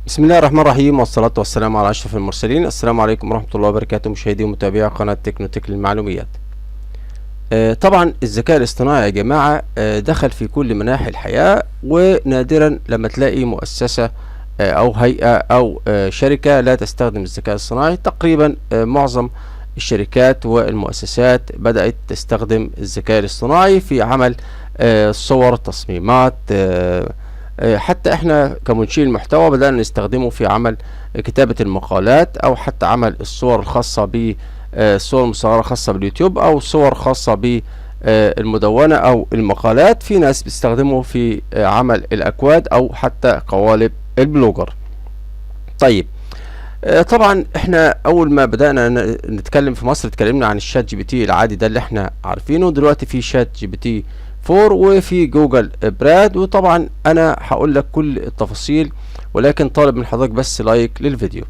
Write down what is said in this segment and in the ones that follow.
بسم الله الرحمن الرحيم، والصلاة والسلام على أشرف المرسلين. السلام عليكم ورحمة الله وبركاته، مشاهدي ومتابعي قناة تكنوتك للمعلوميات. طبعا الذكاء الاصطناعي يا جماعة دخل في كل مناحي الحياة، ونادرا لما تلاقي مؤسسة أو هيئة أو شركة لا تستخدم الذكاء الصناعي. تقريبا معظم الشركات والمؤسسات بدأت تستخدم الذكاء الاصطناعي في عمل صور، تصميمات، حتى احنا كمنشئي المحتوى بدأنا نستخدمه في عمل كتابة المقالات، او حتى عمل الصور الخاصة بالصور المصورة خاصة باليوتيوب، او صور خاصة بالمدونة او المقالات. في ناس بيستخدمه في عمل الاكواد او حتى قوالب البلوجر. طيب، طبعا احنا اول ما بدأنا نتكلم في مصر اتكلمنا عن الشات جي بي تي العادي ده اللي احنا عارفينه. دلوقتي في شات جي بي تي 4 وفي جوجل براد، وطبعا انا هقول لك كل التفاصيل، ولكن طالب من حضرتك بس لايك للفيديو.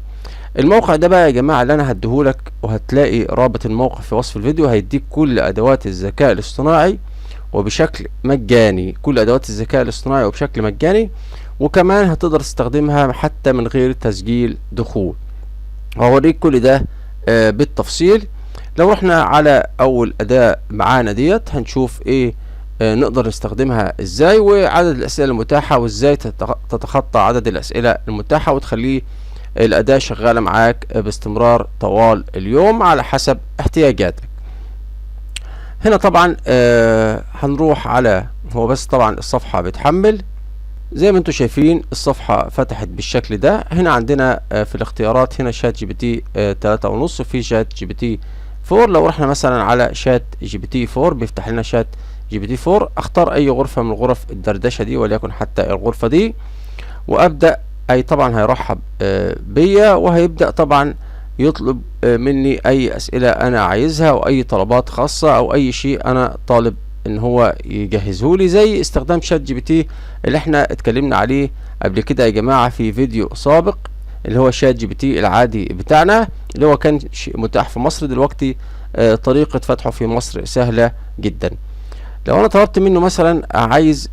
الموقع ده بقى يا جماعة اللي انا هديهولك، وهتلاقي رابط الموقع في وصف الفيديو، هيديك كل ادوات الذكاء الاصطناعي وبشكل مجاني، كل ادوات الذكاء الاصطناعي وبشكل مجاني، وكمان هتقدر تستخدمها حتى من غير تسجيل دخول. وهوريك كل ده بالتفصيل. لو رحنا على اول اداة معانا ديت هنشوف ايه نقدر نستخدمها ازاي، وعدد الاسئلة المتاحة، وازاي تتخطى عدد الاسئلة المتاحة وتخليه الاداة شغالة معاك باستمرار طوال اليوم على حسب احتياجاتك. هنا طبعا هنروح على، هو بس طبعا الصفحة بتحمل زي ما انتم شايفين. الصفحة فتحت بالشكل ده. هنا عندنا في الاختيارات هنا شات جي بي تي 3.5، وفي شات جي بي تي 4. لو رحنا مثلا على شات جي بي تي 4 بيفتح لنا شات جي بي تي 4. اختار اي غرفة من غرف الدردشة دي، وليكن حتى الغرفة دي، وابدأ. اي طبعا هيرحب بيا، وهيبدأ طبعا يطلب مني اي اسئلة انا عايزها، او اي طلبات خاصة، او اي شيء انا طالب ان هو يجهزه لي، زي استخدام شات جي بي تي اللي احنا اتكلمنا عليه قبل كده يا جماعة في فيديو سابق، اللي هو شات جي بي تي العادي بتاعنا اللي هو كان متاح في مصر. دلوقتي طريقة فتحه في مصر سهلة جدا. لو انا طلبت منه مثلا عايز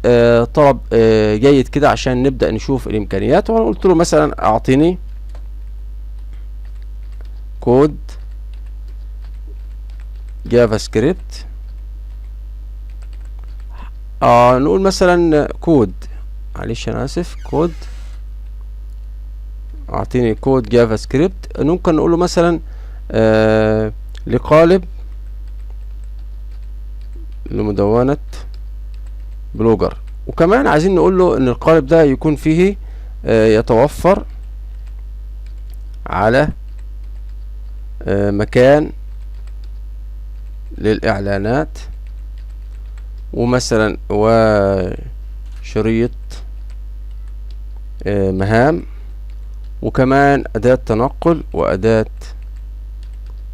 طلب جيد كده عشان نبدأ نشوف الامكانيات، وانا قلت له مثلا اعطيني كود جافا سكريبت، نقول مثلا كود، معلش انا اسف، كود، اعطيني كود جافا سكريبت. ممكن نقول له مثلا لقالب لمدونة بلوجر، وكمان عايزين نقول له ان القالب ده يكون فيه يتوفر على مكان للإعلانات، ومثلا وشريط مهام، وكمان أداة تنقل وأداة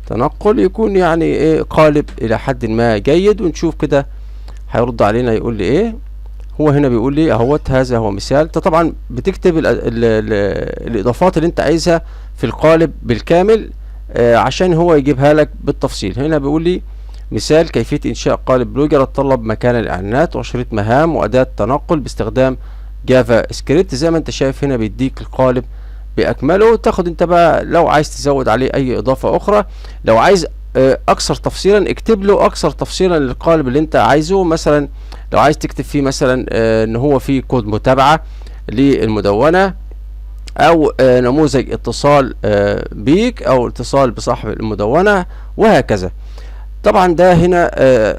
تنقل. يكون يعني ايه قالب إلى حد ما جيد. ونشوف كده هيرد علينا يقول لي ايه. هو هنا بيقول لي اهوت هذا هو مثال. انت طبعا بتكتب الإضافات اللي انت عايزها في القالب بالكامل عشان هو يجيبها لك بالتفصيل. هنا بيقول لي مثال كيفية إنشاء قالب بلوجر يتطلب مكان الإعلانات وشريط مهام وأداة تنقل باستخدام جافا سكريبت. زي ما انت شايف هنا بيديك القالب بأكمله. تاخد انت بقى لو عايز تزود عليه أي إضافة أخرى، لو عايز أكثر تفصيلا اكتب له أكثر تفصيلا للقالب اللي انت عايزه. مثلا لو عايز تكتب فيه مثلا ان هو فيه كود متابعة للمدونة، او نموذج اتصال بيك، او اتصال بصاحب المدونة، وهكذا. طبعا ده هنا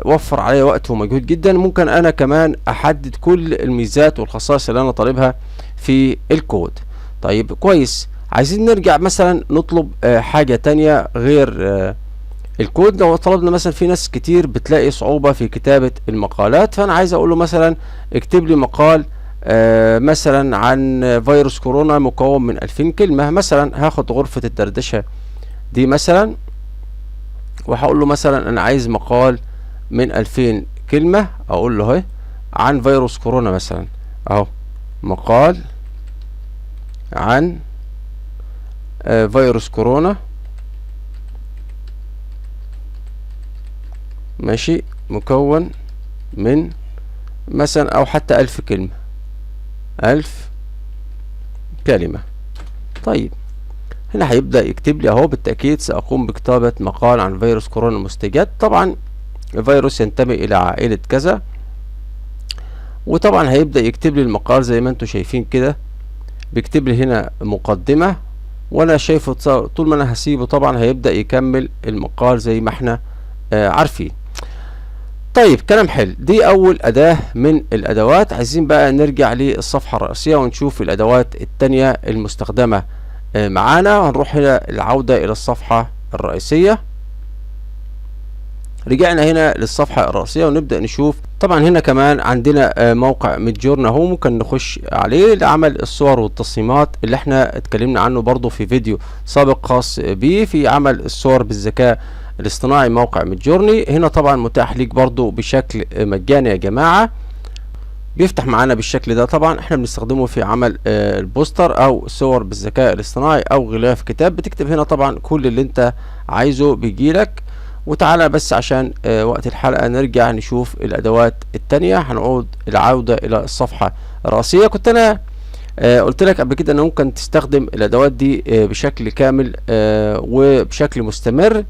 وفر علي وقت ومجهود جدا. ممكن انا كمان احدد كل الميزات والخصائص اللي انا طالبها في الكود. طيب كويس، عايزين نرجع مثلا نطلب حاجة تانية غير الكود. لو طلبنا مثلا، في ناس كتير بتلاقي صعوبة في كتابة المقالات، فانا عايز اقول له مثلا اكتب لي مقال مثلا عن فيروس كورونا مكون من 2000 كلمة. مثلا هاخد غرفة الدردشة دي مثلا، وهقول له مثلا انا عايز مقال من 2000 كلمة. اقول له اهي عن فيروس كورونا مثلا، اهو مقال عن فيروس كورونا، ماشي، مكون من مثلا او حتى 1000 كلمة، 1000 كلمة. طيب هنا هيبدأ يكتب لي اهو: بالتأكيد سأقوم بكتابة مقال عن فيروس كورونا المستجد. طبعا فيروس ينتمي إلى عائلة كذا، وطبعا هيبدأ يكتب لي المقال زي ما انتم شايفين كده. بيكتب لي هنا مقدمة، وانا شايفه طول ما انا هسيبه طبعا هيبدأ يكمل المقال زي ما احنا عارفين. طيب كلام حلو. دي اول اداة من الادوات. عايزين بقى نرجع للصفحة الرئيسية ونشوف الادوات التانية المستخدمة معانا. هنروح هنا العودة الى الصفحة الرئيسية. رجعنا هنا للصفحة الرئيسية ونبدأ نشوف. طبعا هنا كمان عندنا موقع ميدجورني اهو، ممكن نخش عليه لعمل الصور والتصميمات اللي احنا اتكلمنا عنه برضو في فيديو سابق خاص بيه في عمل الصور بالذكاء الاصطناعي. موقع ميدجورني هنا طبعا متاح ليك برضو بشكل مجاني يا جماعة، بيفتح معانا بالشكل ده. طبعا احنا بنستخدمه في عمل البوستر او صور بالذكاء الاصطناعي او غلاف كتاب. بتكتب هنا طبعا كل اللي انت عايزه بيجيلك. وتعالى بس عشان وقت الحلقة نرجع نشوف الادوات التانية. هنعود العودة الى الصفحة الرئيسية. كنت انا قلت لك قبل كده ان ممكن تستخدم الادوات دي بشكل كامل وبشكل مستمر.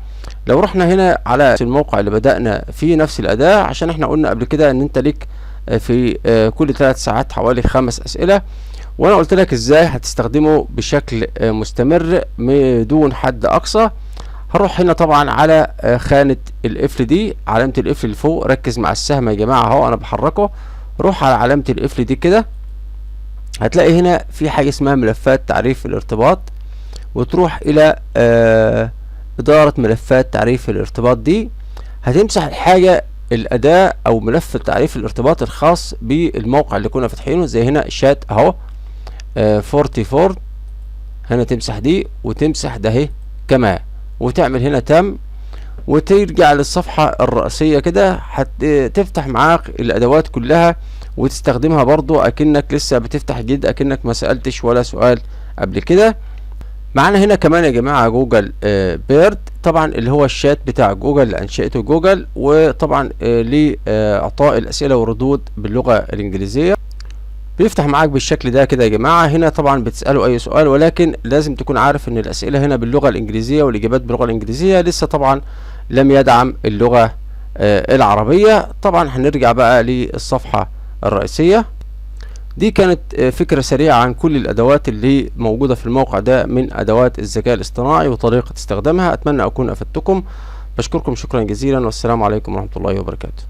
لو رحنا هنا على الموقع اللي بدأنا فيه نفس الاداة، عشان احنا قلنا قبل كده ان انت ليك في كل 3 ساعات حوالي 5 اسئلة، وانا قلت لك ازاي هتستخدمه بشكل مستمر بدون حد اقصى. هروح هنا طبعا على خانة القفل دي، علامة القفل اللي فوق. ركز مع السهم يا جماعة اهو انا بحركه. روح على علامة القفل دي كده، هتلاقي هنا في حاجة اسمها ملفات تعريف الارتباط، وتروح الى ادارة ملفات تعريف الارتباط دي. هتمسح الحاجة الاداة او ملف تعريف الارتباط الخاص بالموقع اللي كنا فاتحينه، زي هنا شات اهو 44. هنا تمسح دي وتمسح ده اهي كمان، وتعمل هنا تم، وترجع للصفحة الرئيسية كده. هتفتح معاك الادوات كلها وتستخدمها برضو اكنك لسه بتفتح جديد، اكنك ما سألتش ولا سؤال قبل كده. معانا هنا كمان يا جماعة جوجل بيرد، طبعا اللي هو الشات بتاع جوجل اللي انشأته جوجل، وطبعا لإعطاء الاسئلة والردود باللغة الانجليزية. بيفتح معاك بالشكل ده كده يا جماعة. هنا طبعا بتسأله اي سؤال، ولكن لازم تكون عارف ان الاسئلة هنا باللغة الانجليزية والاجابات باللغة الانجليزية. لسه طبعا لم يدعم اللغة العربية. طبعا هنرجع بقى للصفحة الرئيسية. دي كانت فكرة سريعة عن كل الادوات اللي موجودة في الموقع ده من ادوات الذكاء الاصطناعي وطريقة استخدامها. اتمنى اكون افدتكم. بشكركم شكرا جزيلا، والسلام عليكم ورحمة الله وبركاته.